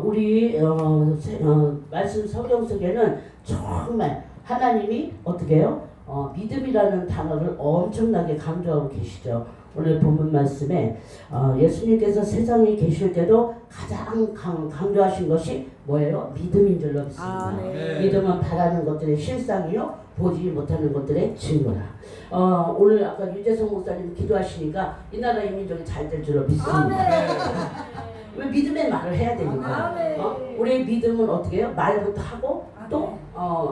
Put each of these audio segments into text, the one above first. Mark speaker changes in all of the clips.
Speaker 1: 우리 말씀 성경 속에는 정말 하나님이 어떻게 해요? 믿음이라는 단어를 엄청나게 강조하고 계시죠. 오늘 본문 말씀에 예수님께서 세상에 계실 때도 가장 강조하신 것이 뭐예요? 믿음인 줄로 믿습니다. 네. 믿음은 바라는 것들의 실상이요 보지 못하는 것들의 증거라. 오늘 아까 유재성 목사님 기도하시니까 이 나라 이 민족이 잘 될 줄로 믿습니다. 왜 믿음의 말을 해야 되니까. 우리의 믿음은 어떻게 해요? 말부터 하고 또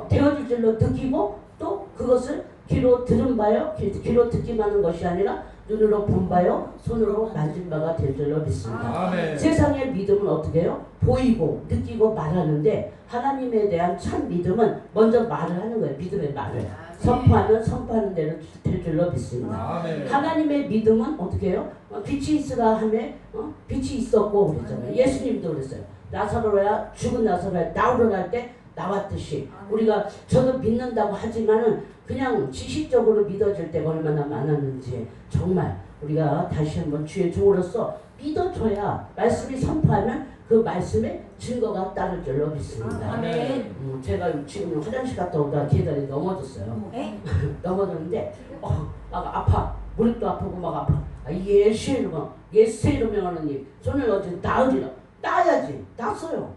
Speaker 1: 되어질 줄로 느끼고 또 그것을 귀로 들은 바요, 귀로 듣기만 하는 것이 아니라 눈으로 본 바요, 손으로 만진 바가 될 줄로 믿습니다. 세상의 믿음은 어떻게 해요? 보이고 느끼고 말하는데 하나님에 대한 참 믿음은 먼저 말을 하는 거예요. 믿음의 말을. 선포하면 선포하는 대로 될 줄로 믿습니다. 하나님의 믿음은 어떻게 해요? 빛이 있으라 하며 빛이 있었고 그랬잖아요. 예수님도 그랬어요. 나사로야 죽은 나사로야 나오라 할 때 나왔듯이 우리가 저도 믿는다고 하지만은 그냥 지식적으로 믿어질 때가 얼마나 많았는지 정말 우리가 다시 한번 주의 종으로서 믿어줘야 말씀이 선포하면 그 말씀에 증거가 따를 줄로 믿습니다. 제가 지금 화장실 갔다 오다 계단에 넘어졌어요. 넘어졌는데 막 아파. 무릎도 아프고 막 아파. 예수의 이름, 예수의 이름에 하나님 손을 어지 나으리라. 따야지. 땄어요.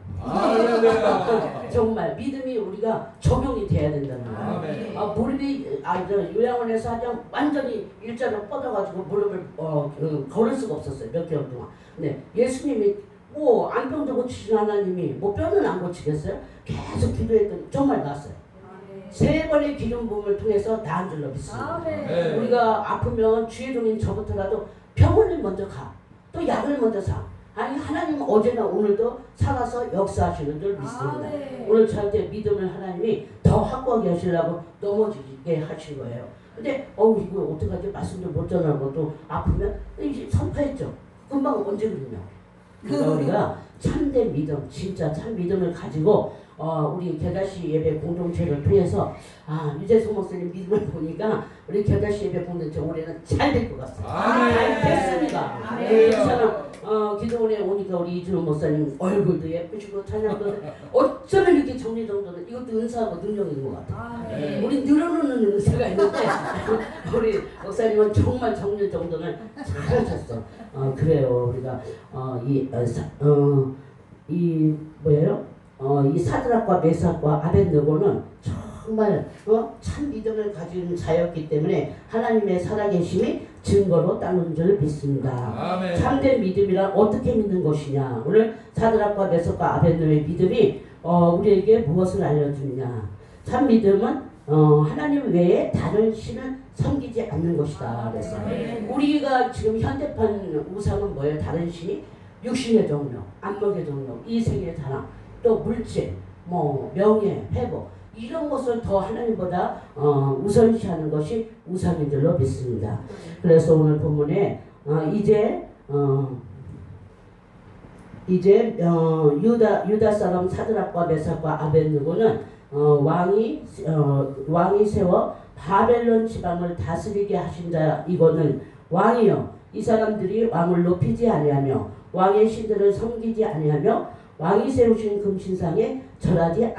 Speaker 1: 정말 믿음이 우리가 적용이 돼야 된다는 거예요. 무릎이 요양원에서 그냥 완전히 일자로 뻗어가지고 무릎을 걸을 수가 없었어요. 몇 개월 동안. 근데 예수님이 뭐 안병도 고치신 하나님이 뭐 뼈는 안 고치겠어요? 계속 기도했더니 정말 나았어요. 세 번의 기름 부음을 통해서 나은 줄로 믿습니다. 우리가 아프면 주의 종인 저부터라도 병원을 먼저 가. 또 약을 먼저 사. 아니 하나님은 어제나 오늘도 살아서 역사하시는 줄 믿습니다. 오늘 저한테 믿음을 하나님이 더 확고하게 하시려고 넘어지게 하신 거예요. 근데 이거 어떡하지? 말씀도 못 전하고 또 아프면 이제 선포했죠. 금방 언제 그러냐. 그러니까 우리가 참된 믿음, 진짜 참 믿음을 가지고 우리 겨다시 예배 공동체를 통해서 유재성 목사님 믿음을 보니까 우리 겨다시 예배 공동체 올해는 잘 될 것 같습니다. 잘 됐습니다. 그래서 기도원에 오니까 우리 이준호 목사님 얼굴도 예쁘시고 찬양도 어쩌면 이렇게 정리정돈은 이것도 은사하고 능력인 것 같아요. 우리 늘어놓는 은사가 있는데 우리 목사님은 정말 정리정돈을 잘하셨어. 그래요. 우리가 이 사드락과 메삭과 아벳느고는 정말 참 믿음을 가진 자였기 때문에 하나님의 살아계심이 증거로 따르는 줄 믿습니다. 참된 믿음이란 어떻게 믿는 것이냐. 오늘 사드락과 메삭과 아벳느고의 믿음이 우리에게 무엇을 알려주느냐. 참 믿음은 하나님 외에 다른 신을 섬기지 않는 것이다. 그랬어요. 우리가 지금 현대판 우상은 뭐예요? 다른 신이 육신의 종류, 안목의 종류, 이생의 자랑, 또 물질, 명예, 회복 이런 것을 더 하나님보다 우선시하는 것이 우상인 줄로 믿습니다. 그래서 오늘 본문에 이제 유다 사람 사드락과 메삭과 아벳느고는 왕이 세워 바벨론 지방을 다스리게 하신 자 이거는 왕이요 이 사람들이 왕을 높이지 아니하며 왕의 신들을 섬기지 아니하며 왕이 세우신 금신상에 절하지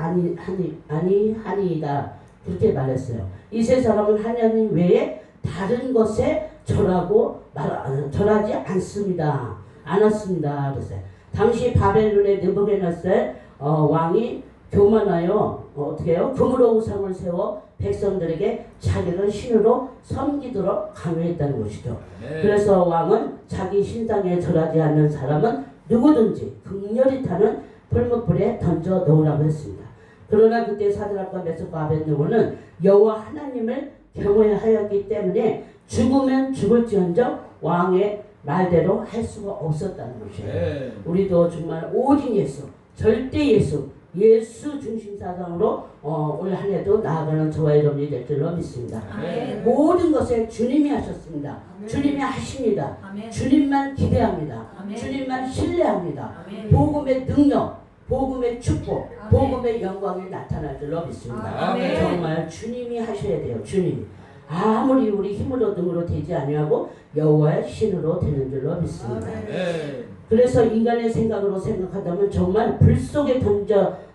Speaker 1: 아니하니이다. 그렇게 말했어요. 이 세 사람은 하나님 외에 다른 것에 절하지 않았습니다. 그랬어요. 당시 바벨론의 느부갓네살 왕이 교만하여 어떻게 해요? 금으로 우상을 세워 백성들에게 자기를 신으로 섬기도록 강요했다는 것이죠. 그래서 왕은 자기 신상에 절하지 않는 사람은 누구든지 극렬히 타는 불못불에 던져 넣으라고 했습니다. 그러나 그때 사드락과 메삭과 아벳느고는 여호와 하나님을 경외하였기 때문에 죽으면 죽을지언정 왕의 말대로 할 수가 없었다는 것이에요. 우리도 정말 오직 예수, 절대 예수 중심 사상으로 올 한 해도 나아가는 저와 여러분이 될 줄로 믿습니다. 모든 것에 주님이 하셨습니다. 주님이 하십니다. 주님만 기대합니다. 주님만 신뢰합니다. 복음의 능력, 복음의 축복, 복음의 영광이 나타날 줄로 믿습니다. 정말 주님이 하셔야 돼요. 주님이. 아무리 우리 힘으로 등으로 되지 아니하고 여호와의 신으로 되는 줄로 믿습니다. 그래서 인간의 생각으로 생각하다면 정말 불 속에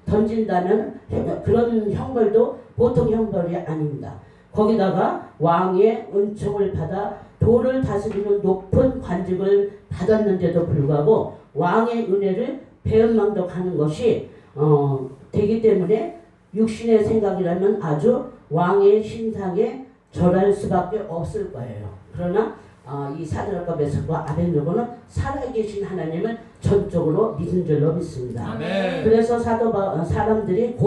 Speaker 1: 던진다는 그런 형벌도 보통 형벌이 아닙니다. 거기다가 왕의 은총을 받아 도를 다스리는 높은 관직을 받았는데도 불구하고 왕의 은혜를 배은망덕하는 것이 되기 때문에 육신의 생각이라면 아주 왕의 신상에 절할 수밖에 없을 거예요. 그러나 이 사드락과 메삭과 아벳느고는 살아계신 하나님을 전적으로 믿은 줄로 믿습니다.
Speaker 2: 아멘.
Speaker 1: 그래서 사람들이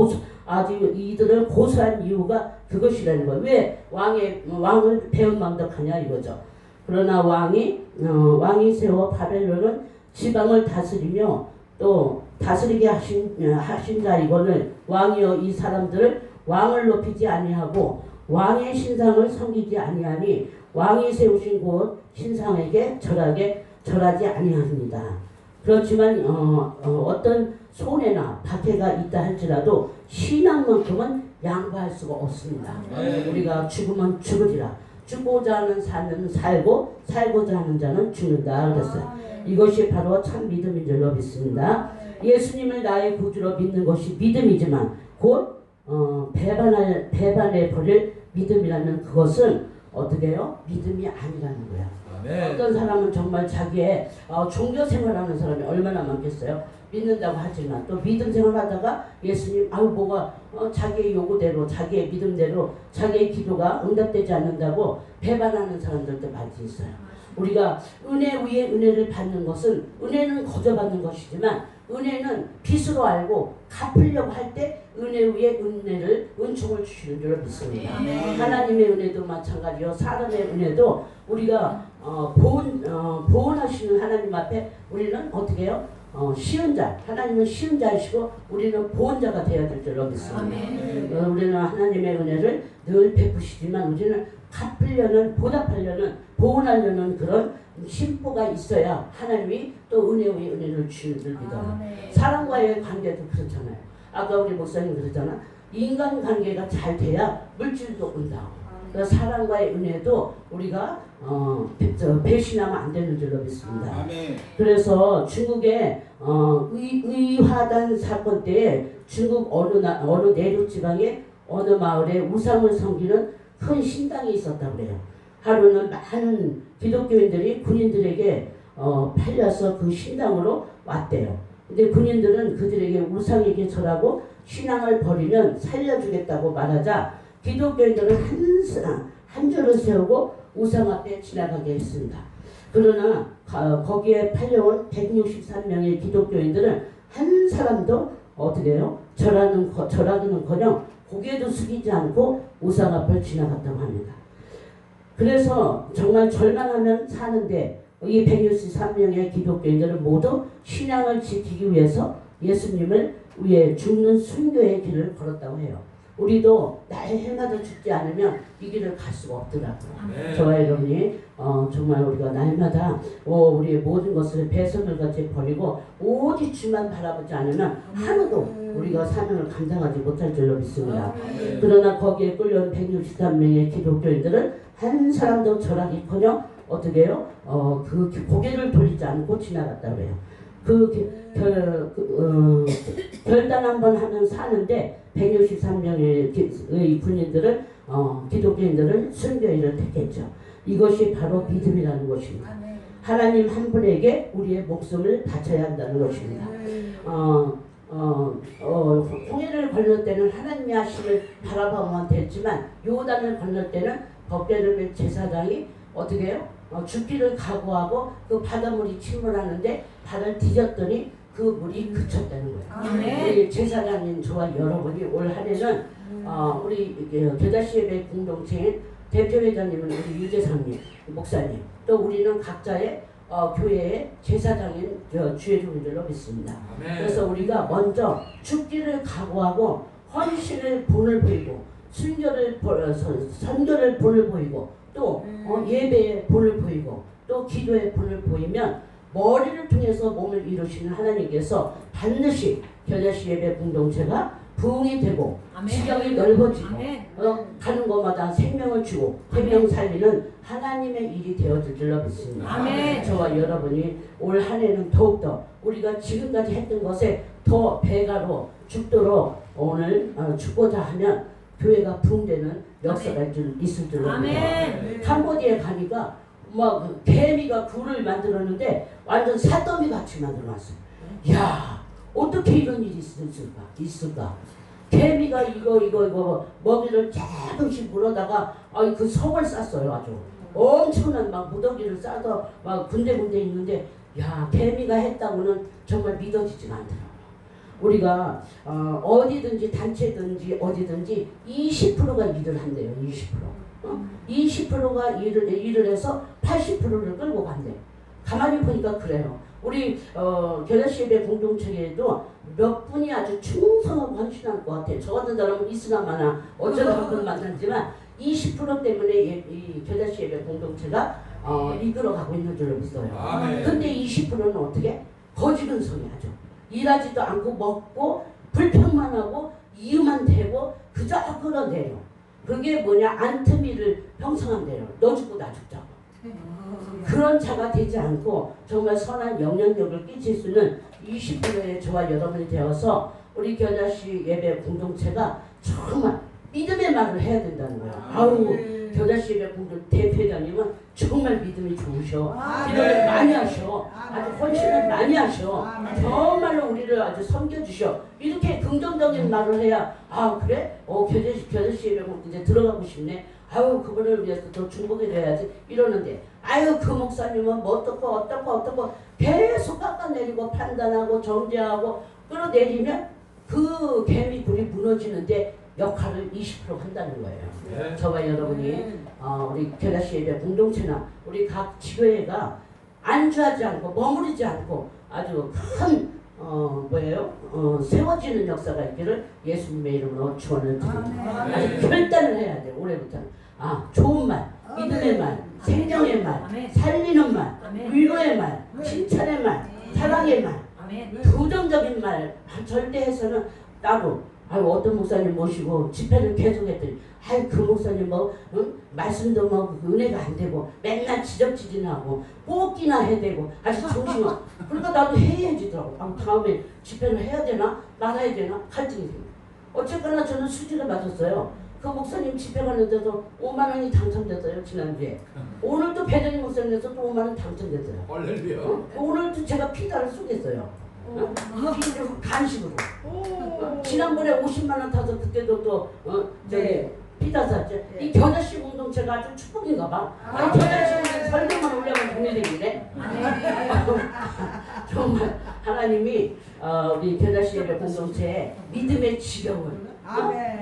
Speaker 1: 아주 이들을 고소한 이유가 그것이라는 거예요. 왜 왕을 배은망덕하냐 이거죠. 그러나 왕이 세워 바벨론은 지방을 다스리며 또 다스리게 하신 자이거늘 왕이여 이 사람들을 왕을 높이지 아니하고 왕의 신상을 섬기지 아니하니 왕이 세우신 곳 신상에게 절하지 아니합니다. 그렇지만 어떤 손해나 박해가 있다 할지라도 신앙만큼은 양보할 수가 없습니다. 우리가 죽으면 죽으리라. 죽고자 하는 자는 살고 살고자 하는 자는 죽는다 그랬어요. 이것이 바로 참 믿음인 줄로 믿습니다. 예수님을 나의 구주로 믿는 것이 믿음이지만 곧 배반해 버릴 믿음이라는 그것은 어떻게 해요? 믿음이 아니라는 거야.
Speaker 2: 아멘.
Speaker 1: 어떤 사람은 정말 자기의 종교 생활하는 사람이 얼마나 많겠어요? 믿는다고 하지만 또 믿음 생활하다가 예수님 뭐가 자기의 요구대로 자기의 믿음대로 자기의 기도가 응답되지 않는다고 배반하는 사람들도 많이 있어요. 우리가 은혜 위에 은혜를 받는 것은 은혜는 거저 받는 것이지만 은혜는 빚으로 알고 갚으려고 할 때 은혜 위에 은총을 주시는 줄 믿습니다. 하나님의 은혜도 마찬가지요. 사람의 은혜도 우리가 보온하시는 하나님 앞에 우리는 어떻게 해요? 쉬운 자, 하나님은 쉬운 자이시고 우리는 보온자가 되어야 될 줄로 믿습니다. 우리는 하나님의 은혜를 늘 베푸시지만 우리는 갚으려는 보답하려는 보온하려는 그런 심보가 있어야 하나님이 또 은혜 위에 은혜를 주시는 줄 믿어요. 사람과의 관계도 그렇잖아요. 아까 우리 목사님 그러잖아. 인간 관계가 잘 돼야 물질도 온다고. 그래서 사람과의 은혜도 우리가 배신하면 안 되는 줄로 믿습니다. 그래서 중국의 의화단 사건 때에 중국 어느 내륙 지방의 어느 마을에 우상을 섬기는 큰 신당이 있었다고 그래요. 하루는 많은 기독교인들이 군인들에게 팔려서 그 신당으로 왔대요. 근데 군인들은 그들에게 우상에게 절하고 신앙을 버리면 살려주겠다고 말하자 기독교인들은 한 줄을 세우고 우상 앞에 지나가게 했습니다. 그러나 거기에 팔려온 163명의 기독교인들은 한 사람도 어떻게 해요? 절하기는커녕 고개도 숙이지 않고 우상 앞을 지나갔다고 합니다. 그래서 정말 절망하면 사는데 이 163명의 기독교인들은 모두 신앙을 지키기 위해서 예수님을 위해 죽는 순교의 길을 걸었다고 해요. 우리도 날마다 죽지 않으면 이 길을 갈 수가 없더라고요. 저와 여러분이 정말 우리가 날마다 우리의 모든 것을 배선을 같이 버리고 오직 주만 바라보지 않으면 하루도 우리가 사명을 감당하지 못할 줄로 믿습니다. 그러나 거기에 끌려온 163명의 기독교인들은 한 사람도 절하기커녕 어떻게 해요? 그 고개를 돌리지 않고 지나갔다고 해요. 결단 한번 하면 사는데 163명의 군인들은 기독교인들은 순교인을 택했죠. 이것이 바로 믿음이라는 것입니다. 하나님 한 분에게 우리의 목숨을 바쳐야 한다는 것입니다. 홍해를 건널 때는 하나님의 하심을 바라보면 됐지만 요단을 건널 때는 법궤를 제사장이 어떻게 해요? 죽기를 각오하고 그 바닷물이 침몰하는데 발을 디뎠더니 그 물이 그쳤다는 거예요. 우리 제사장인 저와 여러분이 올 한해는 우리 겨자씨 예배 공동체인 대표회장님은 우리 유재상님 목사님 또 우리는 각자의 교회의 제사장인 주의 종들로 믿습니다. 그래서 우리가 먼저 죽기를 각오하고 헌신을 본을 보이고 선교를 본을 보이고 또 예배의 본을 보이고 또 기도의 본을 보이면 머리를 통해서 몸을 이루시는 하나님께서 반드시 겨자씨 예배 공동체가 부흥이 되고
Speaker 2: 아멘.
Speaker 1: 지경이 넓어지고
Speaker 2: 아멘.
Speaker 1: 가는 곳마다 생명을 주고 생명 살리는 하나님의 일이 되어질 줄로 믿습니다.
Speaker 2: 아멘.
Speaker 1: 저와 여러분이 올 한 해는 더욱더 우리가 지금까지 했던 것에 더 배가로 죽도록 오늘 죽고자 하면 교회가 부흥되는 역사가 있을 줄로 믿습니다. 캄보디아에 가니까 막 개미가 굴을 만들었는데 완전 산더미 같이 만들어놨어요. 야, 어떻게 이런 일이 있을까? 개미가 이거 먹이를 조금씩 물어다가 그 석을 쌌어요. 아주 엄청난 막 무더기를 싸서 막 군데군데 있는데, 야, 개미가 했다고는 정말 믿어지지가 않더라고요. 우리가 어디든지 단체든지 어디든지 20%가 일을 한대요. 20%가 일을 해서 80%를 끌고 간대. 가만히 보니까 그래요. 우리 겨자씨예배 공동체에도 몇 분이 아주 충성하고 헌신할 것 같아요. 저 같은 사람은 있으나마나 어쩌다 한번 만났지만 20% 때문에 이 겨자씨예배 공동체가 이끌어가고 있는 줄로 믿어요. 근데 20%는 어떻게? 거지근성이하죠. 일하지도 않고 먹고 불평만 하고 이유만 대고 그저 끌어내려. 그게 뭐냐? 안트미를 형성한대요. 너 죽고 나 죽자고. 그런 자가 되지 않고 정말 선한 영향력을 끼칠 수 있는 20%의 저와 여러분이 되어서 우리 겨자씨 예배 공동체가 정말 믿음의 말을 해야 된다는 거예요. 아우, 겨자씨 예배 공동 대표장님은 정말 믿음이 좋으셔. 기도를 많이 하셔. 아주 헌신을 많이 하셔. 정말로 우리를 아주 섬겨주셔. 이렇게 긍정적인 말을 해야, 아, 그래? 겨자씨 예배 공동 이제 들어가고 싶네. 아유, 그분을 위해서 더 중복이 돼야지 이러는데, 아유, 그 목사님은 뭐 어떻고 계속 깎아내리고 판단하고 정죄하고 끌어내리면 그 개미굴이 무너지는데 역할을 20% 한다는 거예요. 네. 저와 여러분이 우리 겨자씨 예배 공동체나 우리 각 지교회가 안주하지 않고 머무르지 않고 아주 큰 세워지는 역사가 있기를 예수님의 이름으로 축원을 드립니다. 아주 결단을 해야 돼요. 올해부터는. 좋은 말, 믿음의 말, 생명의 말, 살리는 말, 위로의 말, 칭찬의 말, 사랑의 말, 부정적인 말 절대 해서는 따로 어떤 목사님 모시고 집회를 계속했더니 그 목사님 말씀도 은혜가 안 되고 맨날 지적질이나하고 뽑기나 해야 되고 아주 정신이 그러니까 나도 해야지더라고. 다음에 집회를 해야 되나 말아야 되나 갈등이 생겨. 어쨌거나 저는 수지를 맞았어요. 그 목사님 집회 가는데도 5만 원이 당첨됐어요. 지난주에. 오늘도 배정희 목사님에서 또 5만 원 당첨됐어요. 오늘도 제가 피자를 쏘겠어요. 간식으로. 지난번에 50만 원 타서 그때도 또 피자 샀죠. 이 겨자씨 공동체가 아주 축복인가 봐. 겨자씨 설교만 올려면 돈이 되겠네. 정말 하나님이 우리 겨자씨 예배 공동체에 믿음의 지경을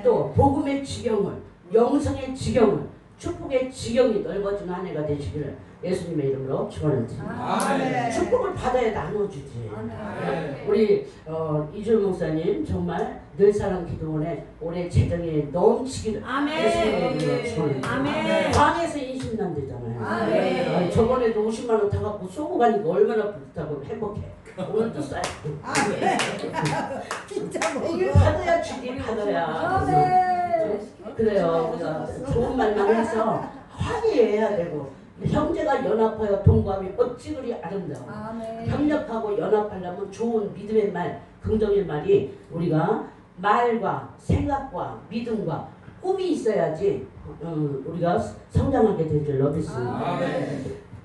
Speaker 1: 또 복음의 지경을 영성의 지경을 축복의 지경이 넓어지는 한 해가 되시기를 예수님의 이름으로 축원을 드립니다. 축복을 받아야 나눠주지. 우리 이준 목사님 정말 늘사랑 기도원에 올해 재정에 넘치기를 예수님의 이름으로 축원을 드립니다. 광에서 인심난대잖아요. 저번에도 50만 원 타갖고 쏘고 가니까 얼마나 뿌듯하고 행복해. 오늘도 쏴요.
Speaker 3: 진짜
Speaker 1: 이게 받아야 주지 받아야. 그래요. 우리가 좋은 말만 해서 화해해야 되고 형제가 연합하여 동감이 어찌그리 아름다워. 협력하고 연합하려면 좋은 믿음의 말, 긍정의 말이 우리가 말과 생각과 믿음과 꿈이 있어야지 우리가 성장하게 될 줄로 믿습니다.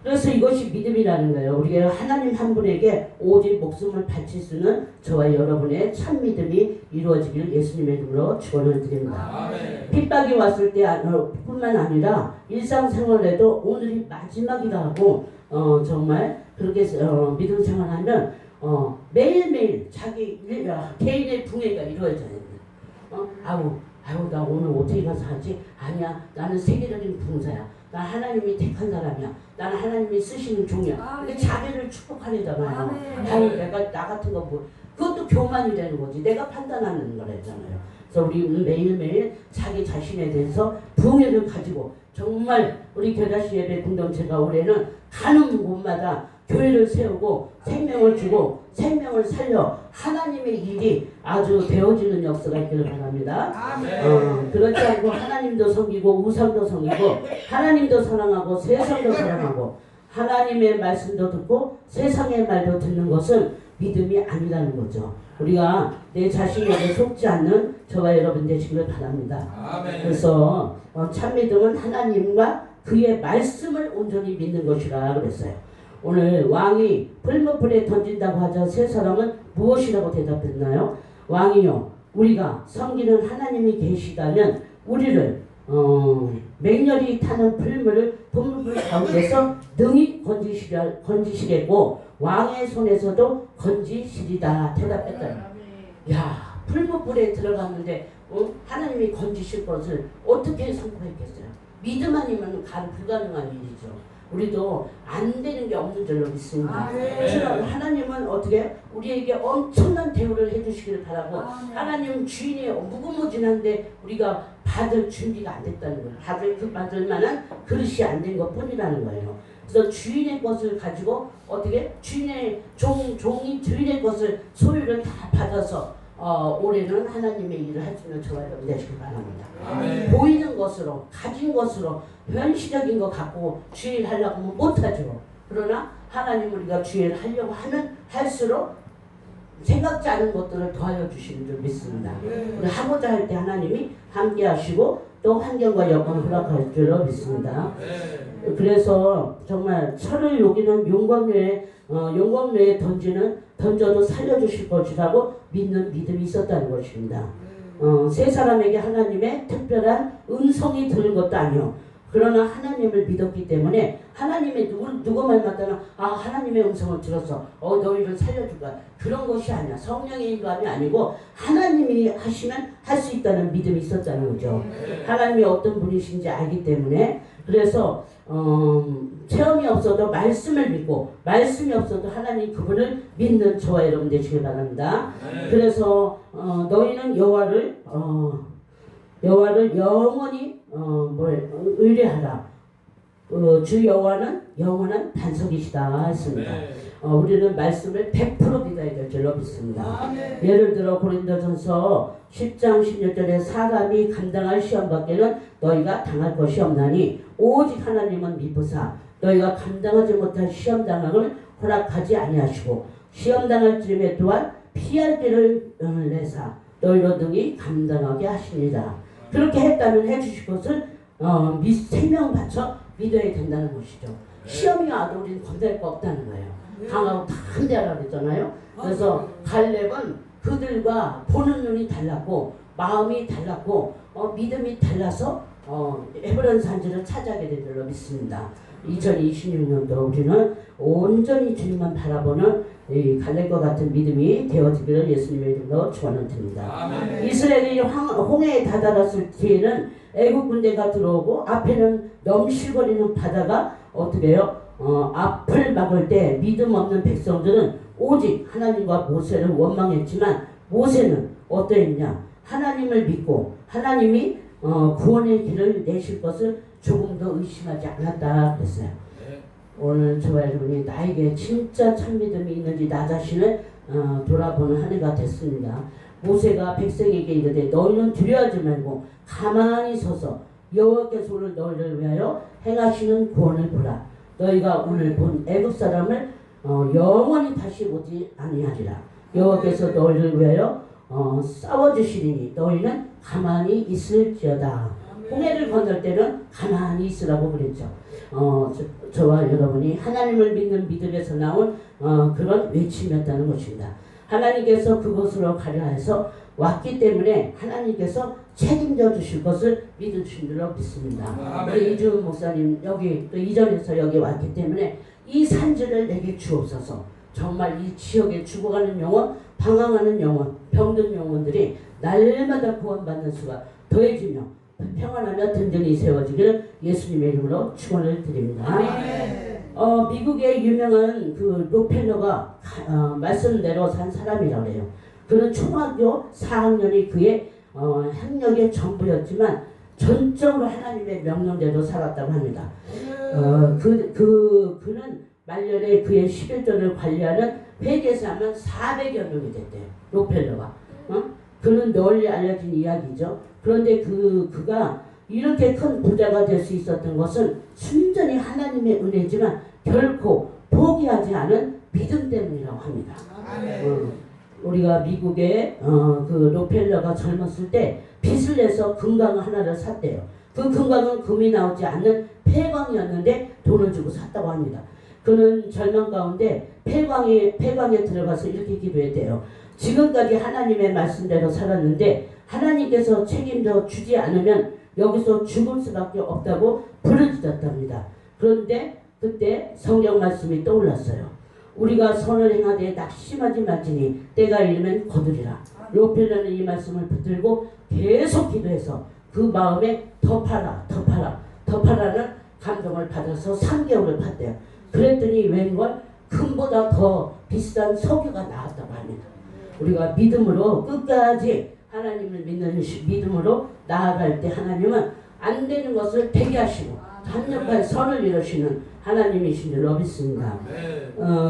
Speaker 1: 그래서 이것이 믿음이라는 거예요. 우리가 하나님 한 분에게 오직 목숨을 바칠 수는 저와 여러분의 참 믿음이 이루어지기를 예수님의 이름으로 축원을 드립니다. 핍박이 왔을 때 뿐만 아니라 일상생활에도 오늘이 마지막이라 하고 정말 그렇게 믿음 생활하면 매일매일 자기 개인의 붕괴가 이루어져야 됩니다. 아유 나 오늘 어떻게 가서 하지? 아니야, 나는 세계적인 봉사야. 나 하나님이 택한 사람이야. 나는 하나님이 쓰시는 종이야. 근데 자기를 축복하려잖아요. 아유 내가 나 같은 거 그것도 교만이 되는 거지. 내가 판단하는 거랬잖아요. 그래서 우리 매일매일 자기 자신에 대해서 부흥을 가지고 정말 우리 겨자씨 예배 공동체가 올해는 가는 곳마다 교회를 세우고 생명을 주고 생명을 살려 하나님의 일이 아주 되어지는 역사가 있기를 바랍니다. 그렇지 않고 하나님도 섬기고 우상도 섬기고 하나님도 사랑하고 세상도 사랑하고 하나님의 말씀도 듣고 세상의 말도 듣는 것은 믿음이 아니라는 거죠. 우리가 내 자신에게 속지 않는 저와 여러분 되시기를 바랍니다. 그래서 참 믿음은 하나님과 그의 말씀을 온전히 믿는 것이라 그랬어요. 오늘 왕이 풀무불에 던진다고 하자 세 사람은 무엇이라고 대답했나요? 왕이요, 우리가 섬기는 하나님이 계시다면 우리를 맹렬히 타는 풀무불 가운데서 능히 건지시겠고 왕의 손에서도 건지시리다 대답했다. 야, 풀무불에 들어갔는데 하나님이 건지실 것을 어떻게 선포했겠어요? 믿음 아니면 불가능한 일이죠. 우리도 안 되는 게 없는 줄로 믿습니다. 하나님은 어떻게 우리에게 엄청난 대우를 해주시기를 바라고 하나님 주인이 무궁무진한데 우리가 받을 준비가 안 됐다는 거예요. 받을 만한 그릇이 안 된 것 뿐이라는 거예요. 그래서 주인의 것을 가지고 어떻게 주인의 종이 주인의 것을 소유를 다 받아서 올해는 하나님의 일을 할 수 있는 저와 여러분 되시길 바랍니다. 보이는 것으로 가진 것으로 현실적인 거 갖고 주일 하려고 하면 못하죠. 그러나 하나님 우리가 주일 하려고 할수록 생각지 않은 것들을 더하여 주시는 줄 믿습니다. 우리 하고자 할 때 하나님이 함께 하시고 또 환경과 여건을 허락할 줄로 믿습니다. 그래서 정말 철을 녹이는 용광로에 던져도 살려주실 것이라고 믿는 믿음이 있었다는 것입니다. 세 사람에게 하나님의 특별한 음성이 들은 것도 아니요. 그러나 하나님을 믿었기 때문에 하나님의 누구 말마다는 하나님의 음성을 들었어. 너희를 살려줄 거야. 그런 것이 아니야. 성령의 인도함이 아니고 하나님이 하시면 할 수 있다는 믿음이 있었다는 거죠. 하나님이 어떤 분이신지 알기 때문에 그래서 체험이 없어도 말씀을 믿고 말씀이 없어도 하나님 그분을 믿는 저와 여러분 되시길 바랍니다. 그래서 너희는 여호와를 영원히 의뢰하라. 주 여호와는 영원한 반석이시다 했습니다. 우리는 말씀을 100% 믿어야 될 줄로 믿습니다. 예를 들어 고린도전서 10장 16절에 사람이 감당할 시험 밖에는 너희가 당할 것이 없나니 오직 하나님은 미쁘사 너희가 감당하지 못할 시험 당함을 허락하지 아니하시고 시험 당할 즈음에 또한 피할 길을 내사 너희로 등이 감당하게 하시니라. 그렇게 했다면 해주실 것을 생명 바쳐 믿어야 된다는 것이죠. 시험이 와도 우리는 건들 거 없다는 거예요. 강하고 다 한대하라고 그랬잖아요. 그래서 갈렙은 그들과 보는 눈이 달랐고 마음이 달랐고 믿음이 달라서 에브론 산지를 차지하게 된 줄로 믿습니다. 2026년도 우리는 온전히 주님만 바라보는 이 갈렙과 같은 믿음이 되어지기를 예수님의 이름으로 축원을 드립니다. 이스라엘이 홍해에 다다랐을 뒤에는 애국 군대가 들어오고 앞에는 넘실거리는 바다가 어떻게 해요? 앞을 막을 때 믿음 없는 백성들은 오직 하나님과 모세를 원망했지만 모세는 어떠했냐? 하나님을 믿고 하나님이 구원의 길을 내실 것을 조금도 의심하지 않았다 그랬어요. 오늘 저와 여러분이 나에게 진짜 참 믿음이 있는지 나 자신을 돌아보는 한 해가 됐습니다. 모세가 백성에게 이르되 너희는 두려워하지 말고 가만히 서서 여호와께서 오늘 너희를 위하여 행하시는 구원을 보라. 너희가 오늘 본 애굽 사람을 영원히 다시 보지 아니하리라. 여호와께서 너희를 위하여 싸워주시리니 너희는 가만히 있을지어다. 홍해를 건널 때는 가만히 있으라고 그랬죠. 저와 여러분이 하나님을 믿는 믿음에서 나온 그런 외침이었다는 것입니다. 하나님께서 그곳으로 가려 해서 왔기 때문에 하나님께서 책임져 주실 것을 믿으신 줄로 믿습니다. 우리 이주은 목사님 여기 또 이전에서 여기 왔기 때문에 이 산지를 내게 주옵소서. 정말 이 지역에 죽어가는 영혼, 방황하는 영혼, 병든 영혼들이 날마다 구원받는 수가 더해지며 평안하며 든든히 세워지기를 예수님의 이름으로 축원을 드립니다. 미국의 유명한 그 록펠러가 말씀대로 산 사람이라고 해요. 그는 초등학교 4학년이 그의 학력의 전부였지만 전적으로 하나님의 명령대로 살았다고 합니다. 그는 말년에 그의 11조를 관리하는 회계사 하면 400여 명이 됐대요. 록펠러가. 그는 널리 알려진 이야기죠. 그런데 그가 이렇게 큰 부자가 될 수 있었던 것은 순전히 하나님의 은혜지만 결코 포기하지 않은 믿음 때문이라고 합니다. 우리가 미국에 그 록펠러가 젊었을 때 빚을 내서 금강 하나를 샀대요. 그 금강은 금이 나오지 않는 폐광이었는데 돈을 주고 샀다고 합니다. 그는 절망 가운데 폐광에 들어가서 이렇게 기도했대요. 지금까지 하나님의 말씀대로 살았는데 하나님께서 책임져 주지 않으면 여기서 죽을 수밖에 없다고 부르짖었답니다. 그런데 그때 성경 말씀이 떠올랐어요. 우리가 선을 행하되 낙심하지 말지니 때가 이르면 거두리라. 록펠러는 이 말씀을 붙들고 계속 기도해서 그 마음에 더 팔아 는 감동을 받아서 3개월을 팠대요. 그랬더니 웬걸 금보다 더 비싼 석유가 나왔다고 합니다. 우리가 믿음으로 끝까지 하나님을 믿는 믿음으로 나아갈 때 하나님은 안 되는 것을 되게 하시고 합력한 선을 이루시는 하나님이신 줄 믿습니다.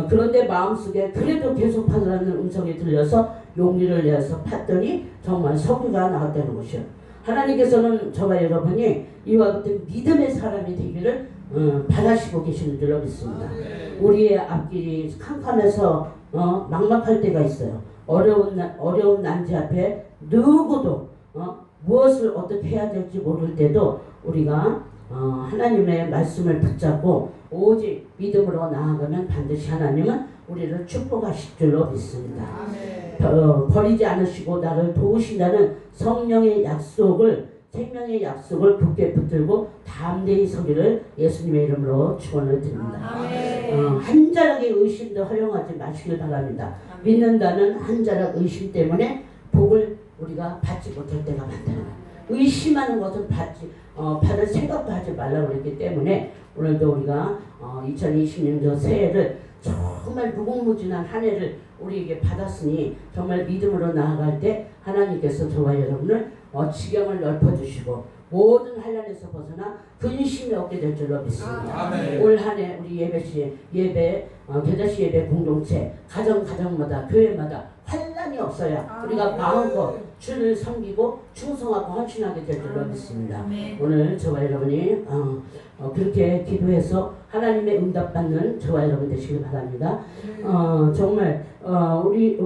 Speaker 1: 그런데 마음속에 그래도 계속 파라는 음성이 들려서 용기를 내서 팠더니 정말 석유가 나왔다는 것이요. 하나님께서는 저와 여러분이 이와 같은 믿음의 사람이 되기를 바라시고 계시는 줄 믿습니다. 우리의 앞길이 캄캄해서 막막할 때가 있어요. 어려운 난제 앞에 누구도 무엇을 어떻게 해야 될지 모를 때도 우리가 하나님의 말씀을 붙잡고 오직 믿음으로 나아가면 반드시 하나님은 우리를 축복하실 줄로 믿습니다. 버리지 않으시고 나를 도우신다는 성령의 약속을 생명의 약속을 굳게 붙들고 담대히 서기를 예수님의 이름으로 축원을 드립니다. 한 자락의 의심도 허용하지 마시길 바랍니다. 믿는다는 한 자락 의심 때문에 복을 우리가 받지 못할 때가 많다는 거예요. 의심하는 것은 받을 생각도 하지 말라고 그랬기 때문에 오늘도 우리가 2020년도 새해를 정말 무궁무진한 한 해를 우리에게 받았으니 정말 믿음으로 나아갈 때 하나님께서 저와 여러분을 지경을 넓혀주시고 모든 환난에서 벗어나 근심이 없게 될 줄로 믿습니다. 올 한 해 우리 겨자씨 예배 공동체 가정마다 교회마다 환난이 없어야 우리가 마음껏 주를 섬기고 충성하고 헌신하게 될 줄로 믿습니다. 오늘 저와 여러분이 그렇게 기도해서 하나님의 응답받는 저와 여러분 되시길 바랍니다. 정말 우리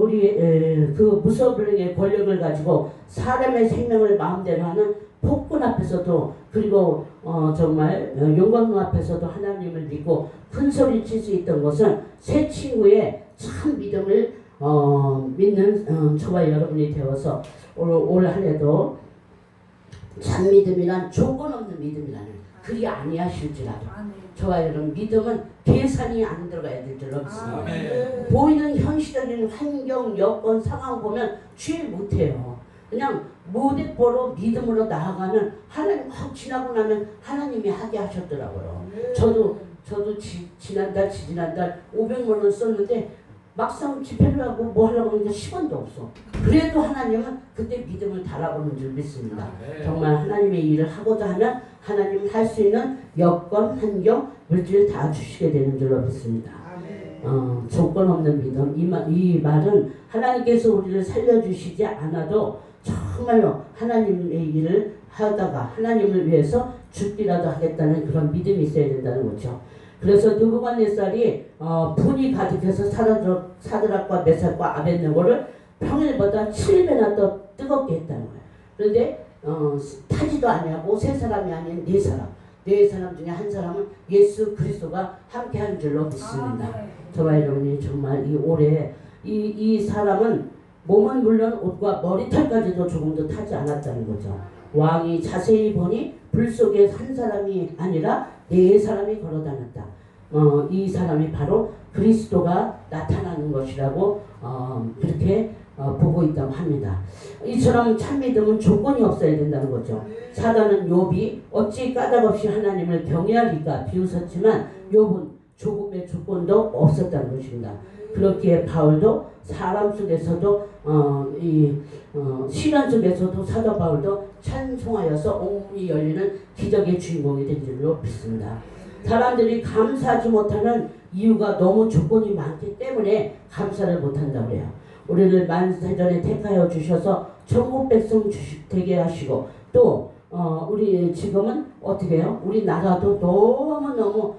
Speaker 1: 그 무서불능의 권력을 가지고 사람의 생명을 마음대로 하는 폭군 앞에서도 그리고 정말 용광로 앞에서도 하나님을 믿고 큰 소리 칠 수 있던 것은 새 친구의 참 믿음을 믿는 저와 여러분이 되어서 올 한 해도 참 믿음이란 조건 없는 믿음이라는 그리 아니하실지라도 저와 여러분 믿음은 계산이 안 들어가야 될 줄로 믿습니다. 보이는 현실적인 환경 여건 상황 보면 취해 못해요. 그냥 무대포로 믿음으로 나아가면 하나님 확 지나고 나면 하나님이 하게 하셨더라고요. 저도 지난달 500만 원 썼는데 막상 집회를 하고 뭐 하려고 하니까 10원도 없어. 그래도 하나님은 그때 믿음을 달아보는 줄 믿습니다. 정말 하나님의 일을 하고자 하면 하나님 할 수 있는 여건, 환경, 물질 다 주시게 되는 줄로 믿습니다. 조건 없는 믿음. 이 말은 하나님께서 우리를 살려주시지 않아도 정말로 하나님의 일을 하다가 하나님을 위해서 죽기라도 하겠다는 그런 믿음이 있어야 된다는 거죠. 그래서 느부갓네살이 분이 가득해서 사드락과 메삭과 아벳네고를 평일보다 7배나 더 뜨겁게 했다는 거예요. 그런데 타지도 아니하고 세 사람이 아닌 네 사람 중에 한 사람은 예수 그리스도가 함께한 줄로 믿습니다. 저와 여러분이 정말 이 올해 이 사람은 몸은 물론 옷과 머리털까지도 조금도 타지 않았다는 거죠. 왕이 자세히 보니 불 속에 한 사람이 아니라 네 사람이 걸어다녔다. 이 사람이 바로 그리스도가 나타나는 것이라고 그렇게 보고 있다고 합니다. 이처럼 참 믿음은 조건이 없어야 된다는 거죠. 사단은 욥이 어찌 까닭없이 하나님을 경외하리까 비웃었지만 욥은 조금의 조건도 없었다는 것입니다. 그렇기에 바울도 사람 속에서도 시련 속에서도 사도 바울도 찬송하여서 옥문이 열리는 기적의 주인공이 된 줄로 믿습니다. 사람들이 감사하지 못하는 이유가 너무 조건이 많기 때문에 감사를 못한다고 해요. 우리를 만세전에 택하여 주셔서 천국 백성 되게 하시고 또 우리 지금은 어떻게 해요? 우리나라도 너무너무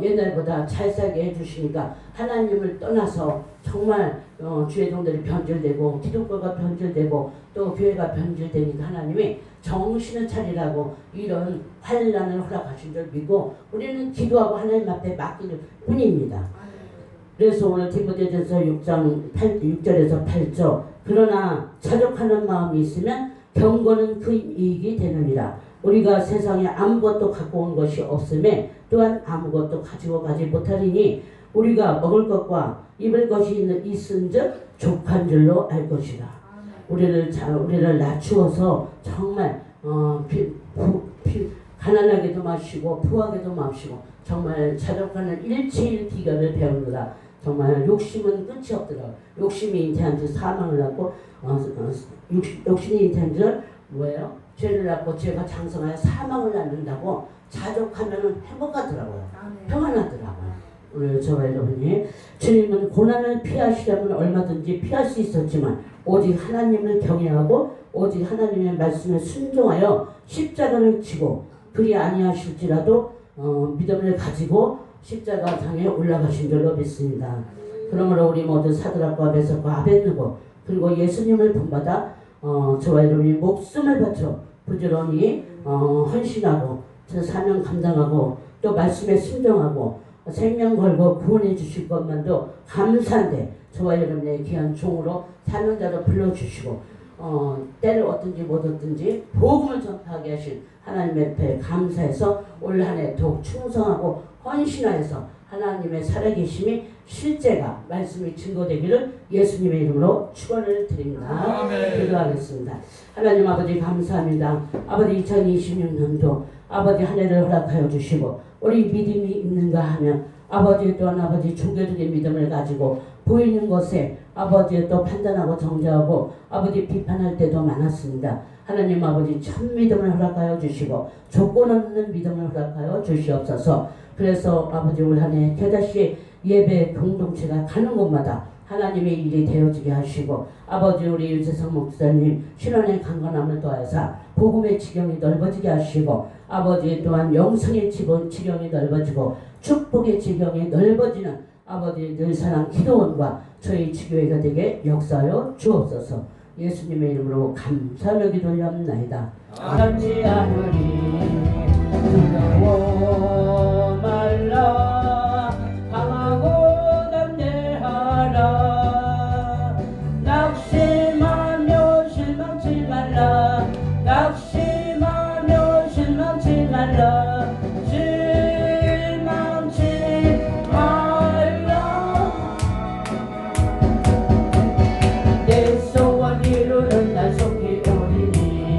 Speaker 1: 옛날보다 잘 살게 해주시니까 하나님을 떠나서 정말 주의종들이 변질되고 기독교가 변질되고 또 교회가 변질되니까 하나님이 정신을 차리라고 이런 환난을 허락하신 줄 믿고 우리는 기도하고 하나님 앞에 맡길 뿐입니다. 그래서 오늘 디모데전서 6절에서 8절 그러나 자족하는 마음이 있으면 경건은 그 이익이 되느니라. 우리가 세상에 아무것도 갖고 온 것이 없음에 또한 아무것도 가지고 가지 못하리니 우리가 먹을 것과 입을 것이 있은즉 족한 줄로 알 것이라. 우리를 낮추어서 정말 가난하게도 마시고 부하게도 마시고 정말 자족하는 일체일 비결을 배우느라. 정말 욕심은 끝이 없더라고요. 욕심이 잉태한 줄 사망을 낳고 욕심이 잉태한 줄 뭐예요? 죄를 낳고 죄가 장성하여 사망을 낳는다고 자족하면 행복하더라고요. 평안하더라고요. 오늘 저와 여러분이 주님은 고난을 피하시려면 얼마든지 피할 수 있었지만 오직 하나님을 경외하고 오직 하나님의 말씀에 순종하여 십자가를 지고 그리 아니하실지라도 믿음을 가지고 십자가 상에 올라가신 줄로 믿습니다. 그러므로 우리 모두 사드락과 메삭과 아벳느고 그리고 예수님을 본받아 저와 여러분이 목숨을 바쳐 부지런히 헌신하고 사명 감당하고 또 말씀에 순종하고 생명 걸고 구원해 주실 것만도 감사한데 저와 여러분의 귀한 종으로 사명자로 불러주시고 때를 얻든지 못 얻든지 복음을 전파하게 하신 하나님 앞에 감사해서 올 한 해 더욱 충성하고 헌신하여서 하나님의 살아계심이 실제가 말씀이 증거되기를 예수님의 이름으로 축원을 드립니다. 기도하겠습니다. 하나님 아버지 감사합니다. 아버지 2026년도 아버지 한 해를 허락하여 주시고 우리 믿음이 있는가 하면 아버지 또한 아버지 조교적인 믿음을 가지고 보이는 것에 아버지 또 판단하고 정죄하고 아버지 비판할 때도 많았습니다. 하나님 아버지 참 믿음을 허락하여 주시고 조건 없는 믿음을 허락하여 주시옵소서. 그래서 아버지 올 한 해 겨자씨 예배 공동체가 가는 곳마다 하나님의 일이 되어지게 하시고 아버지 우리 유재성 목사님 신원의 강건함을 더하사 복음의 지경이 넓어지게 하시고 아버지 또한 영성의 지경이 넓어지고 축복의 지경이 넓어지는 아버지 늘 사랑 기도원과 저희 지교회가 되게 역사하여 주옵소서. 예수님의 이름으로 감사하며 기도하옵나이다. 아버지 두려워 말라 강하고 담대하라 낙심하며 실망치 말라 낙심하며 실망치 말라 실망치 말라 내 소원 이루는 날 속히 오리니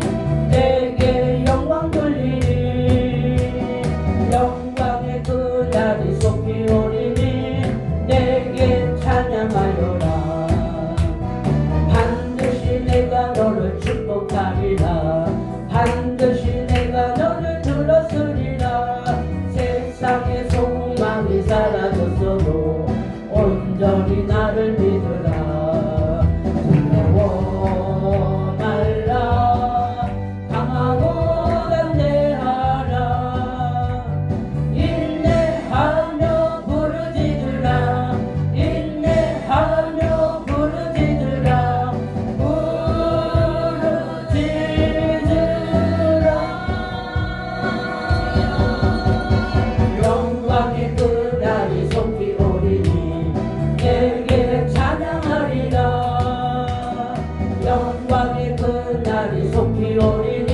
Speaker 1: 내게 영광 돌리니 영광의 그날이 속히 오리니 내게 찬양하여라 반드시 내가 너를 축복하리라 반드시 내가 너를 들었으리라 세상의 소망이 사라졌어도 온전히 나를 믿으라 두려워 말라 강하고 담대하라 인내하며 부르짖으라 인내하며 부르짖으라 부르짖으라 영광의 그날이 속히 오리니 내게 찬양하리라 영광의 그날이 속히 오리니